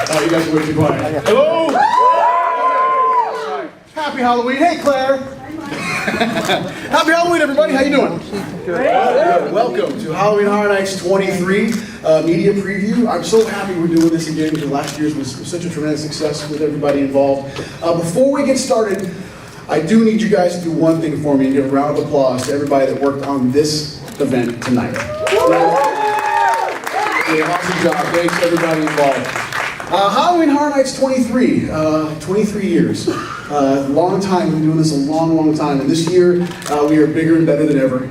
Oh, you guys are way too quiet. Hello! Happy Halloween. Hey, Claire. Happy Halloween, everybody. How you doing? Good. Welcome to Halloween Horror Nights 23 media preview. I'm so happy we're doing this again because last year's was such a tremendous success with everybody involved. Before we get started, I do need you guys to do one thing for me and give a round of applause to everybody that worked on this event tonight. Yeah, awesome job. Thanks to everybody involved. Halloween Horror Nights 23, 23 years. Long time, we've been doing this a long time, and this year we are bigger and better than ever.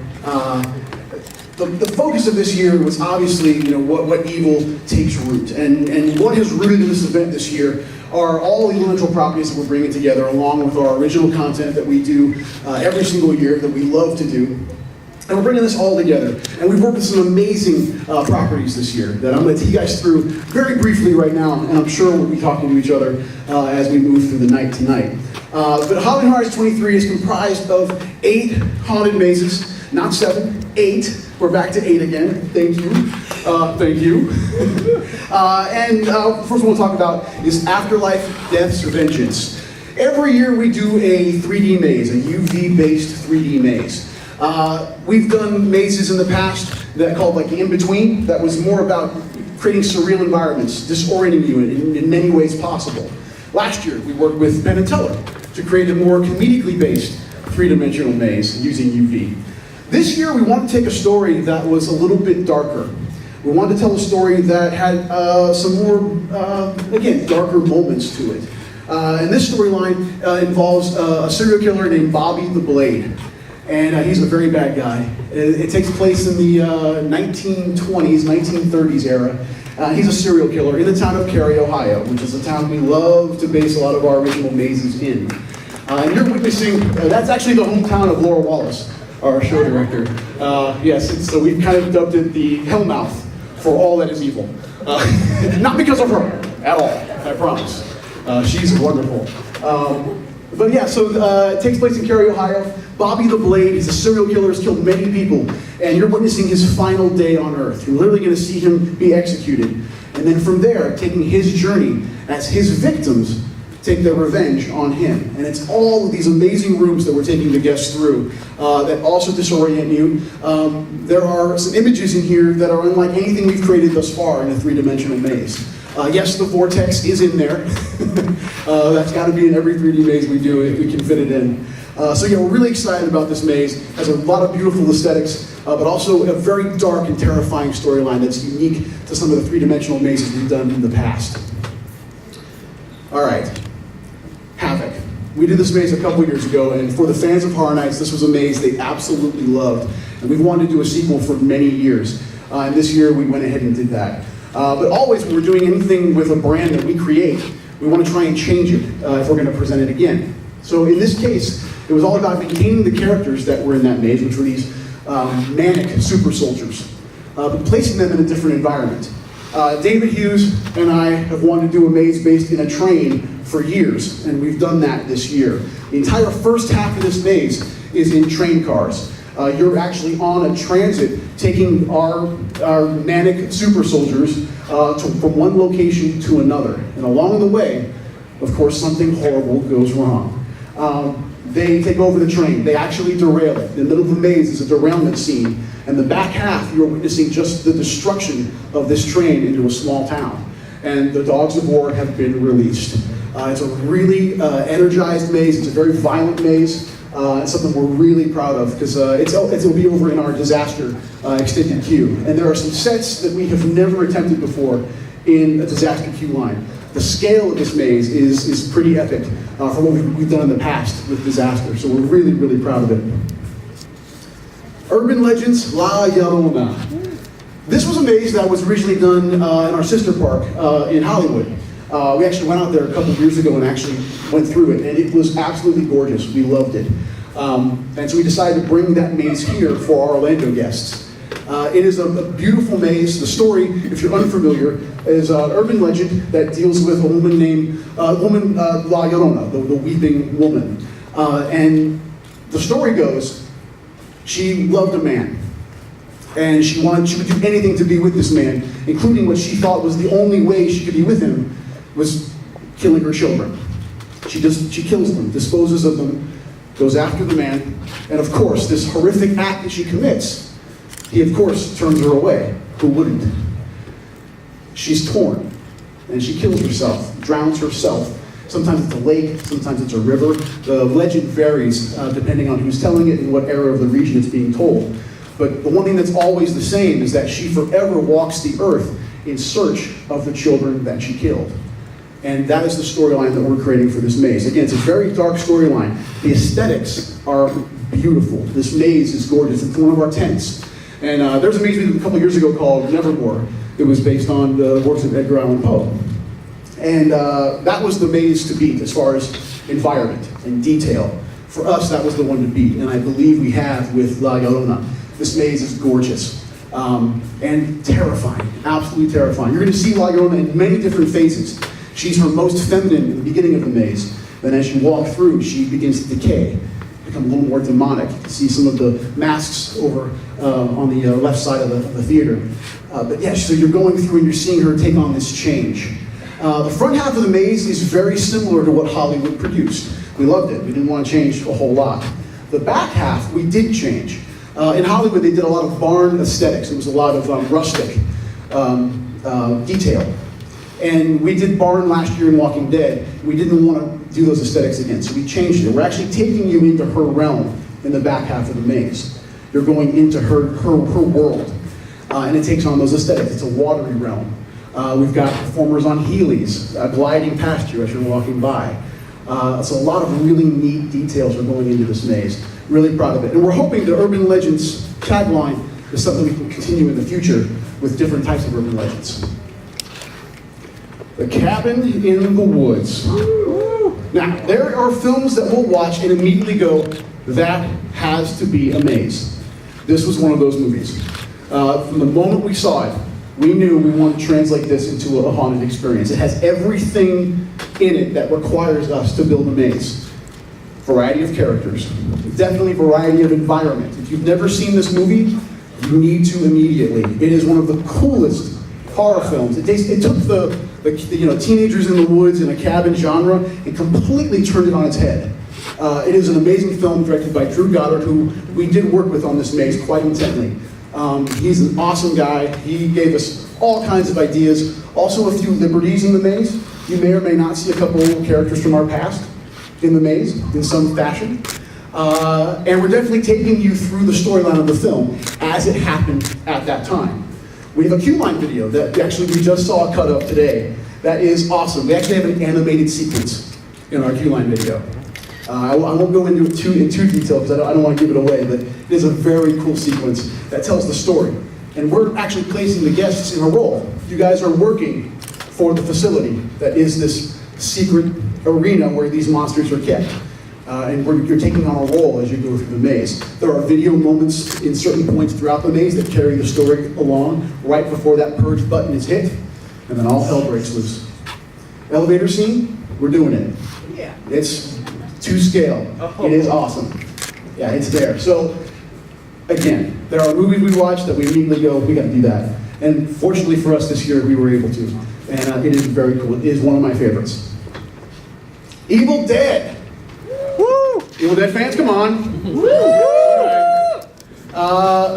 The focus of this year was obviously, what evil takes root, and what has rooted in this event this year are all the intellectual properties that we're bringing together, along with our original content that we do every single year that we love to do. And we're bringing this all together. And we've worked with some amazing properties this year that I'm going to take you guys through very briefly right now, and I'm sure we'll be talking to each other as we move through the night tonight. But Halloween Horror Nights 23 is comprised of 8 haunted mazes, not 7, 8. We're back to 8 again. Thank you. Thank you. And first one we'll talk about is Afterlife, Death's Vengeance. Every year we do a 3D maze, a UV-based 3D maze. We've done mazes in the past that called like In Between, that was more about creating surreal environments, disorienting you in many ways possible. Last year we worked with Penn and Teller to create a more comedically based 3-dimensional maze using UV. This year we wanted to take a story that was a little bit darker. We wanted to tell a story that had some more, again, darker moments to it. And this storyline involves a serial killer named Bobby the Blade. And he's a very bad guy. It takes place in the 1920s, 1930s era. He's a serial killer in the town of Cary, Ohio, which is a town we love to base a lot of our original mazes in. And you're witnessing, that's actually the hometown of Laura Wallace, our show director. Yes, so we've kind of dubbed it the Hellmouth for all that is evil. Not because of her, at all, I promise. She's wonderful. But yeah, so it takes place in Cary, Ohio. Bobby the Blade, he's a serial killer, has killed many people, and you're witnessing his final day on Earth. You're literally going to see him be executed. And then from there, taking his journey as his victims take their revenge on him. And it's all of these amazing rooms that we're taking the guests through that also disorient you. There are some images in here that are unlike anything we've created thus far in a 3-dimensional maze. Yes, the vortex is in there. That's got to be in every 3D maze we do if we can fit it in. So yeah, we're really excited about this maze. It has a lot of beautiful aesthetics, but also a very dark and terrifying storyline that's unique to some of the 3-dimensional mazes we've done in the past. All right, Havoc. We did this maze a couple years ago, and for the fans of Horror Nights, this was a maze they absolutely loved. And we've wanted to do a sequel for many years. And this year we went ahead and did that. But always when we're doing anything with a brand that we create, we want to try and change it if we're going to present it again. So in this case, it was all about maintaining the characters that were in that maze, which were these manic super soldiers, but placing them in a different environment. David Hughes and I have wanted to do a maze based in a train for years, and we've done that this year. The entire first half of this maze is in train cars. You're actually on a transit taking our manic super soldiers from one location to another. And along the way, of course, something horrible goes wrong. They take over the train. They actually derail it. In the middle of the maze is a derailment scene. And the back half, you're witnessing just the destruction of this train into a small town. And the dogs of war have been released. It's a really energized maze. It's a very violent maze. It's something we're really proud of because it'll be over in our disaster extended queue. And there are some sets that we have never attempted before in a disaster queue line. The scale of this maze is pretty epic from what we've done in the past with disaster. So we're really, really proud of it. Urban Legends La Llorona. This was a maze that was originally done in our sister park in Hollywood. We actually went out there a couple of years ago and actually went through it, and it was absolutely gorgeous. We loved it. And so we decided to bring that maze here for our Orlando guests. It is a beautiful maze. The story, if you're unfamiliar, is an urban legend that deals with a woman named La Llorona, the weeping woman. And the story goes, she loved a man. And she would do anything to be with this man, including what she thought was the only way she could be with him, was killing her children. She kills them, disposes of them, goes after the man, and of course, this horrific act that she commits, he of course turns her away. Who wouldn't? She's torn, and she kills herself, drowns herself. Sometimes it's a lake, sometimes it's a river. The legend varies depending on who's telling it and what era of the region it's being told. But the one thing that's always the same is that she forever walks the earth in search of the children that she killed. And that is the storyline that we're creating for this maze. Again, it's a very dark storyline. The aesthetics are beautiful. This maze is gorgeous. It's one of our tents. And there's a maze we did a couple years ago called Nevermore. It was based on the works of Edgar Allan Poe. And that was the maze to beat as far as environment and detail. For us, that was the one to beat. And I believe we have with La Llorona. This maze is gorgeous. And terrifying, absolutely terrifying. You're going to see La Llorona in many different phases. She's her most feminine in the beginning of the maze. Then as you walk through, she begins to decay, become a little more demonic. You can see some of the masks over on the left side of the theater. But yeah, so you're going through and you're seeing her take on this change. The front half of the maze is very similar to what Hollywood produced. We loved it. We didn't want to change a whole lot. The back half, we did change. In Hollywood, they did a lot of barn aesthetics. It was a lot of rustic detail. And we did barn last year in Walking Dead. We didn't want to do those aesthetics again, so we changed it. We're actually taking you into her realm in the back half of the maze. You're going into her world. And it takes on those aesthetics. It's a watery realm. We've got performers on Heelys gliding past you as you're walking by. So a lot of really neat details are going into this maze. Really proud of it. And we're hoping the Urban Legends tagline is something we can continue in the future with different types of urban legends. The Cabin in the Woods. Now, there are films that we'll watch and immediately go, that has to be a maze. This was one of those movies. From the moment we saw it, we knew we wanted to translate this into a haunted experience. It has everything in it that requires us to build a maze. Variety of characters, definitely variety of environment. If you've never seen this movie, you need to immediately. It is one of the coolest horror films. It took the teenagers in the woods in a cabin genre and completely turned it on its head. It is an amazing film directed by Drew Goddard, who we did work with on this maze quite intently. He's an awesome guy. He gave us all kinds of ideas. Also a few liberties in the maze. You may or may not see a couple of characters from our past in the maze in some fashion. And we're definitely taking you through the storyline of the film as it happened at that time. We have a Q-Line video that actually we just saw a cut of today. That is awesome. We actually have an animated sequence in our Q-Line video. I won't go into it in too detail because I don't want to give it away, but it is a very cool sequence that tells the story. And we're actually placing the guests in a role. You guys are working for the facility that is this secret arena where these monsters are kept. And you're taking on a role as you go through the maze. There are video moments in certain points throughout the maze that carry the story along right before that purge button is hit, and then all hell breaks loose. Elevator scene, we're doing it. Yeah. It's to scale. It is awesome. Yeah, it's there. So, again, there are movies we watch that we immediately go, we gotta do that. And fortunately for us this year, we were able to. And it is very cool. It is one of my favorites. Evil Dead. Woo! Evil Dead fans, come on. Woo!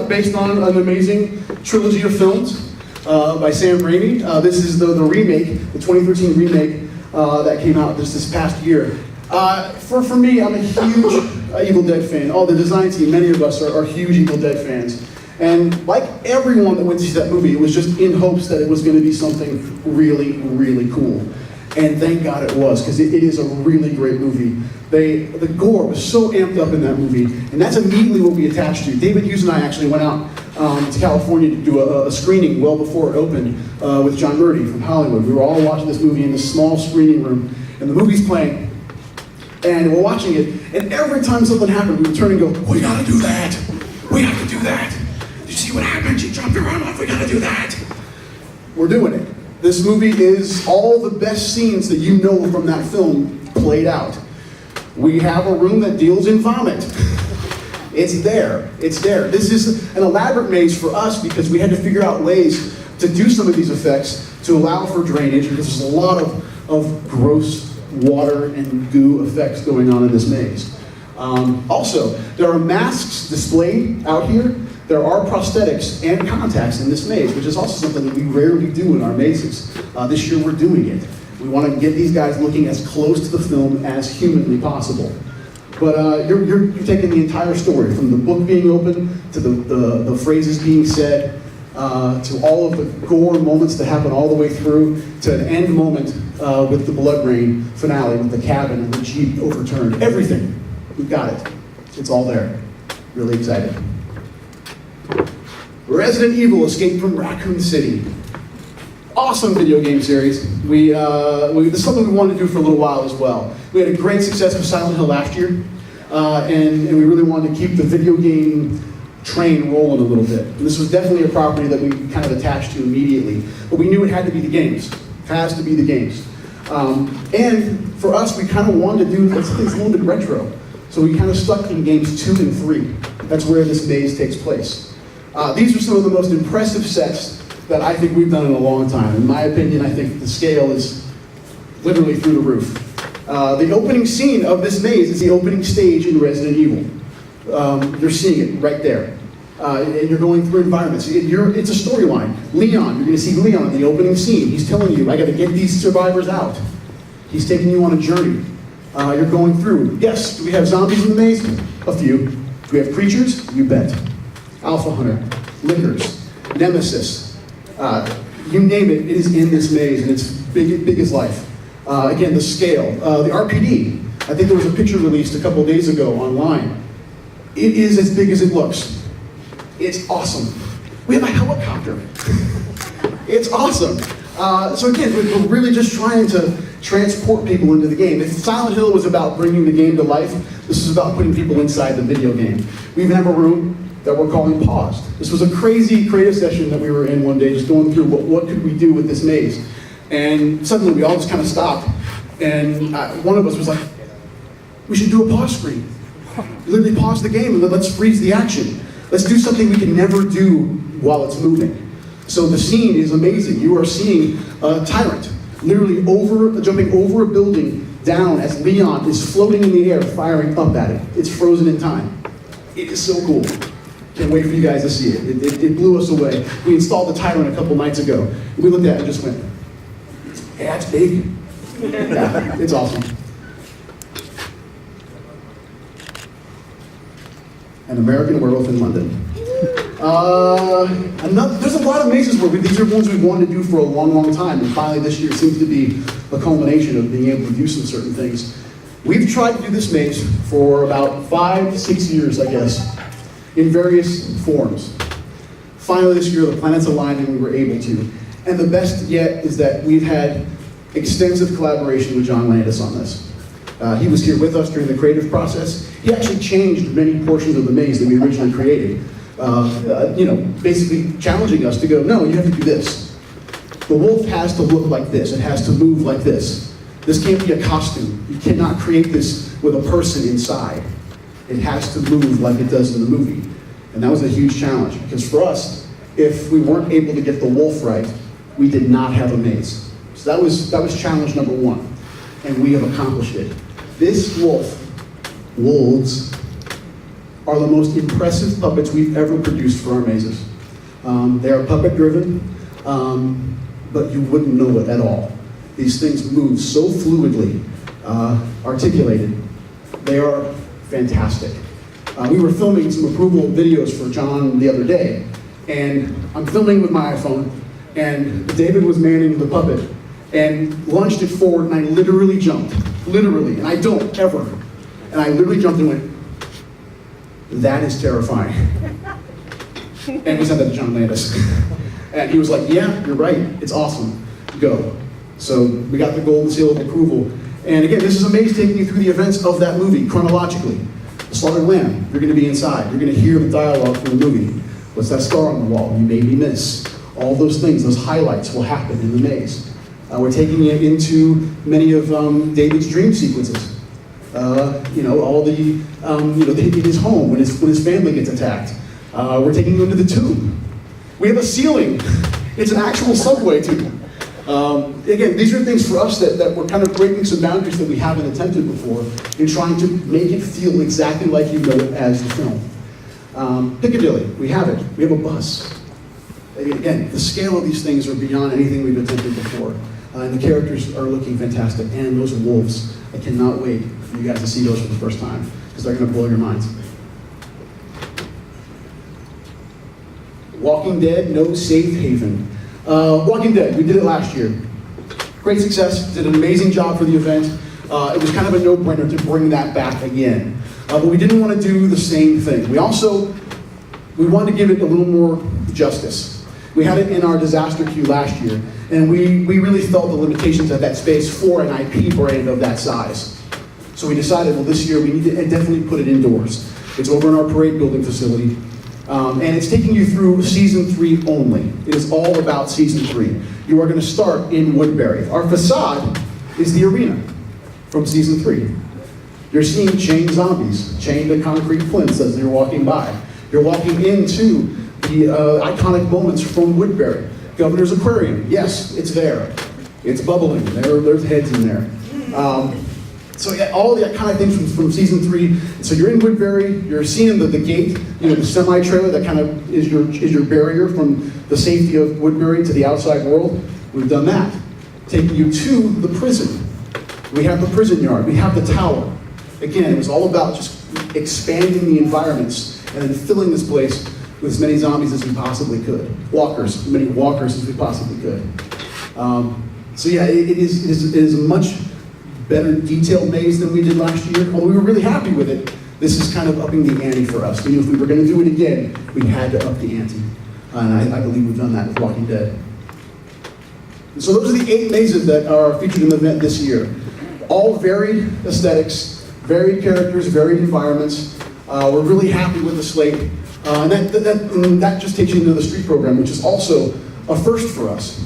Based on an amazing trilogy of films by Sam Raimi. This is the remake, the 2013 remake that came out this past year. For me, I'm a huge Evil Dead fan. The design team, many of us are huge Evil Dead fans. And like everyone that went to see that movie, it was just in hopes that it was going to be something really, really cool. And thank God it was, because it is a really great movie. The gore was so amped up in that movie, and that's immediately what we attached to. David Hughes and I actually went out to California to do a screening well before it opened with John Murdy from Hollywood. We were all watching this movie in this small screening room, and the movie's playing, and we're watching it, and every time something happened, we would turn and go, we gotta do that! We have to do that! Did you see what happened? She dropped her arm off, we gotta do that! We're doing it. This movie is all the best scenes that you know from that film played out. We have a room that deals in vomit. It's there. It's there. This is an elaborate maze for us because we had to figure out ways to do some of these effects to allow for drainage, because there's a lot of of gross water and goo effects going on in this maze. Also, there are masks displayed out here. There are prosthetics and contacts in this maze, which is also something that we rarely do in our mazes. This year we're doing it. We want to get these guys looking as close to the film as humanly possible. But you're taking the entire story, from the book being open, to the phrases being said, to all of the gore moments that happen all the way through, to an end moment with the blood rain finale, with the cabin and the Jeep overturned. Everything. We've got it. It's all there. Really excited. Resident Evil: Escape from Raccoon City. Awesome video game series. This is something we wanted to do for a little while as well. We had a great success with Silent Hill last year, and we really wanted to keep the video game train rolling a little bit. And this was definitely a property that we kind of attached to immediately, but we knew it had to be the games. It has to be the games. And for us, we kind of wanted to do something that's a little bit retro. So we kind of stuck in games 2 and 3. That's where this maze takes place. These are some of the most impressive sets that I think we've done in a long time. In my opinion, I think the scale is literally through the roof. The opening scene of this maze is the opening stage in Resident Evil. You're seeing it right there. And you're going through environments. It's a storyline. Leon, you're going to see Leon in the opening scene. He's telling you, I got to get these survivors out. He's taking you on a journey. You're going through. Yes, do we have zombies in the maze? A few. Do we have creatures? You bet. Alpha Hunter, Lickers, Nemesis, you name it, it is in this maze, and it's big as life. Again, the scale. The RPD, I think there was a picture released a couple days ago online. It is as big as it looks. It's awesome. We have a helicopter. It's awesome. So again, we're really just trying to transport people into the game. If Silent Hill was about bringing the game to life, this is about putting people inside the video game. We even have a room that we're calling Paused. This was a crazy creative session that we were in one day, just going through what could we do with this maze. And suddenly we all just kind of stopped. And one of us was like, we should do a pause screen. Literally pause the game and then let's freeze the action. Let's do something we can never do while it's moving. So the scene is amazing. You are seeing a tyrant literally jumping over a building down as Leon is floating in the air, firing up at it. It's frozen in time. It is so cool. Can't wait for you guys to see it. It blew us away. We installed the Tyrant a couple nights ago. And we looked at it and just went, yeah, it's big. Yeah, it's awesome. An American Werewolf in London. There's a lot of mazes where these are ones we've wanted to do for a long time, and finally this year seems to be a culmination of being able to do some certain things. We've tried to do this maze for about 5-6 years, I guess, in various forms. Finally this year, the planets aligned and we were able to. And the best yet is that we've had extensive collaboration with John Landis on this. He was here with us during the creative process. He actually changed many portions of the maze that we originally created. Basically challenging us to go, no, you have to do this. The wolf has to look like this. It has to move like this. This can't be a costume. You cannot create this with a person inside. It has to move like it does in the movie. And that was a huge challenge, because for us, if we weren't able to get the wolf right, we did not have a maze. So that was challenge number 1, and we have accomplished it. This wolves, are the most impressive puppets we've ever produced for our mazes. They are puppet driven, but you wouldn't know it at all. These things move so fluidly, articulated. They are fantastic. We were filming some approval videos for John the other day, and I'm filming with my iPhone, and David was manning the puppet, and launched it forward, and I literally jumped. Literally, and I don't ever. And I literally jumped and went, that is terrifying. And we sent that to John Landis. And he was like, yeah, you're right, it's awesome, go. So we got the golden seal of approval. And again, this is a maze taking you through the events of that movie, chronologically. The slaughtered lamb, you're gonna be inside. You're gonna hear the dialogue from the movie. What's that scar on the wall? You made me miss. All those things, those highlights will happen in the maze. We're taking it into many of David's dream sequences. All in his home when his family gets attacked. We're taking him into the tube. We have a ceiling. It's an actual subway tube. Again, these are things for us that we're kind of breaking some boundaries that we haven't attempted before in trying to make it feel exactly like you know it as the film. Piccadilly, we have it. We have a bus. Again, the scale of these things are beyond anything we've attempted before. And the characters are looking fantastic. And those wolves, I cannot wait for you guys to see those for the first time, because they're going to blow your minds. Walking Dead, no safe haven. Walking Dead, we did it last year. Great success, did an amazing job for the event. It was kind of a no-brainer to bring that back again. But we didn't want to do the same thing. We wanted to give it a little more justice. We had it in our disaster queue last year, and we really felt the limitations of that space for an IP brand of that size. So we decided, well, this year we need to definitely put it indoors. It's over in our parade building facility, and it's taking you through season 3 only. It is all about season 3. You are going to start in Woodbury. Our facade is the arena from season 3. You're seeing chained zombies, chained to concrete plinths as you're walking by. You're walking into the iconic moments from Woodbury. Governor's Aquarium, yes, it's there. It's bubbling, there's heads in there. So yeah, all the iconic things from season 3. So you're in Woodbury, you're seeing the gate, the semi-trailer that kind of is your barrier from the safety of Woodbury to the outside world. We've done that. Taking you to the prison. We have the prison yard, we have the tower. Again, it was all about just expanding the environments and then filling this place with as many zombies as we possibly could. Walkers, as many walkers as we possibly could. So yeah, it is a much better detailed maze than we did last year. Although we were really happy with it, this is kind of upping the ante for us. We knew if we were going to do it again, we had to up the ante. And I believe we've done that with Walking Dead. And so those are the 8 mazes that are featured in the event this year. All varied aesthetics, varied characters, varied environments. We're really happy with the slate. And that just takes you into the street program, which is also a first for us.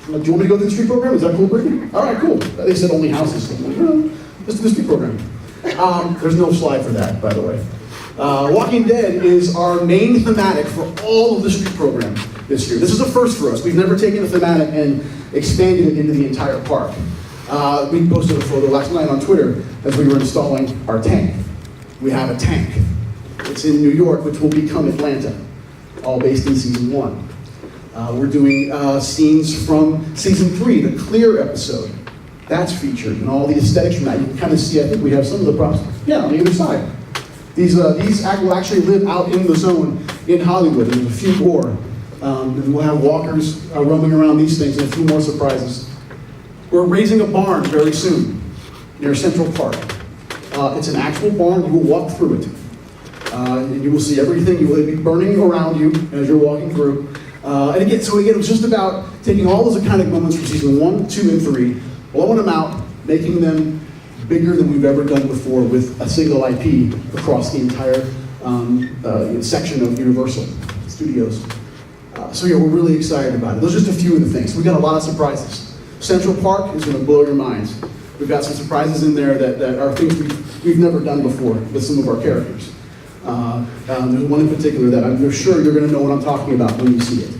Do you want me to go through the street program? Is that cool, Brittany? All right, cool. They said only houses. I'm like, no, let's do the street program. There's no slide for that, by the way. Walking Dead is our main thematic for all of the street program this year. This is a first for us. We've never taken a thematic and expanded it into the entire park. We posted a photo last night on Twitter as we were installing our tank. We have a tank. It's in New York, which will become Atlanta, all based in season 1. We're doing scenes from season 3, the Clear episode. That's featured, and all the aesthetics from that. You can kind of see, I think we have some of the props. Yeah, on the other side. These will actually live out in the zone in Hollywood, and a few more. And we'll have walkers roaming around these things, and a few more surprises. We're raising a barn very soon near Central Park. It's an actual barn. You will walk through it. And you will see everything. You will be burning around you as you're walking through. And again, it was just about taking all those iconic moments from season 1, 2, and 3, blowing them out, making them bigger than we've ever done before with a single IP across the entire section of Universal Studios. So yeah, we're really excited about it. Those are just a few of the things. We've got a lot of surprises. Central Park is going to blow your minds. We've got some surprises in there that are things we've never done before with some of our characters. There's one in particular that I'm sure you're going to know what I'm talking about when you see it.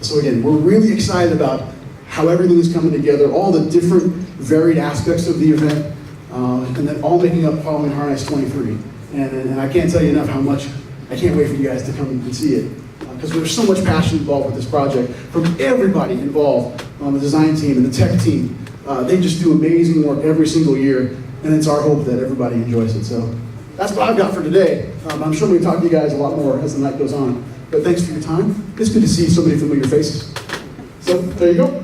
So again, we're really excited about how everything is coming together, all the different varied aspects of the event, and then all making up Halloween Horror Nights 23. And I can't tell you enough how much I can't wait for you guys to come and see it. Because there's so much passion involved with this project from everybody involved on the design team and the tech team. They just do amazing work every single year, and it's our hope that everybody enjoys it. So that's what I've got for today. I'm sure we'll talk to you guys a lot more as the night goes on. But thanks for your time. It's good to see so many familiar faces. So there you go.